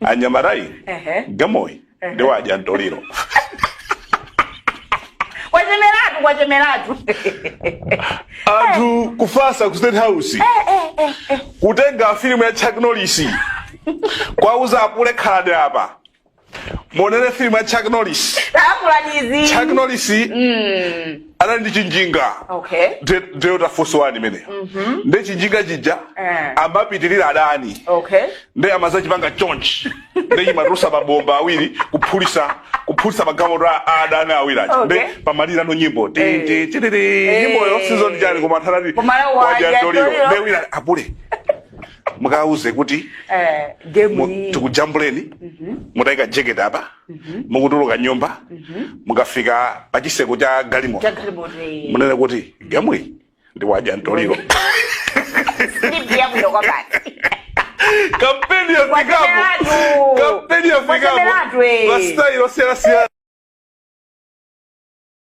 anyamarai gamoi ndewaja ntoliro wajemeratu atu kufasa ku State House kutenga filmu ya Chuck Norris kwauza apule khalade apa monene filmu ya Chuck Norris Chuck Norris ana ndi chinjinga ndeyo tafoswani mene nde chinjinga jija amapitirira adani nde amazaji panga chonchi nde imarusa mabomba awiri kuphulisa magamoto adani awiri nde pamalira no nyimbo nyimbo yo season jani koma thanati waja toliro nde wira apule mukauze kuti tukujambuleni mutaika jacket apa mukutuluka nyumba mukafika pachiseko cha galimo munene kuti gamwe ndi waja ntoliro kampeni ya fikapo la style osera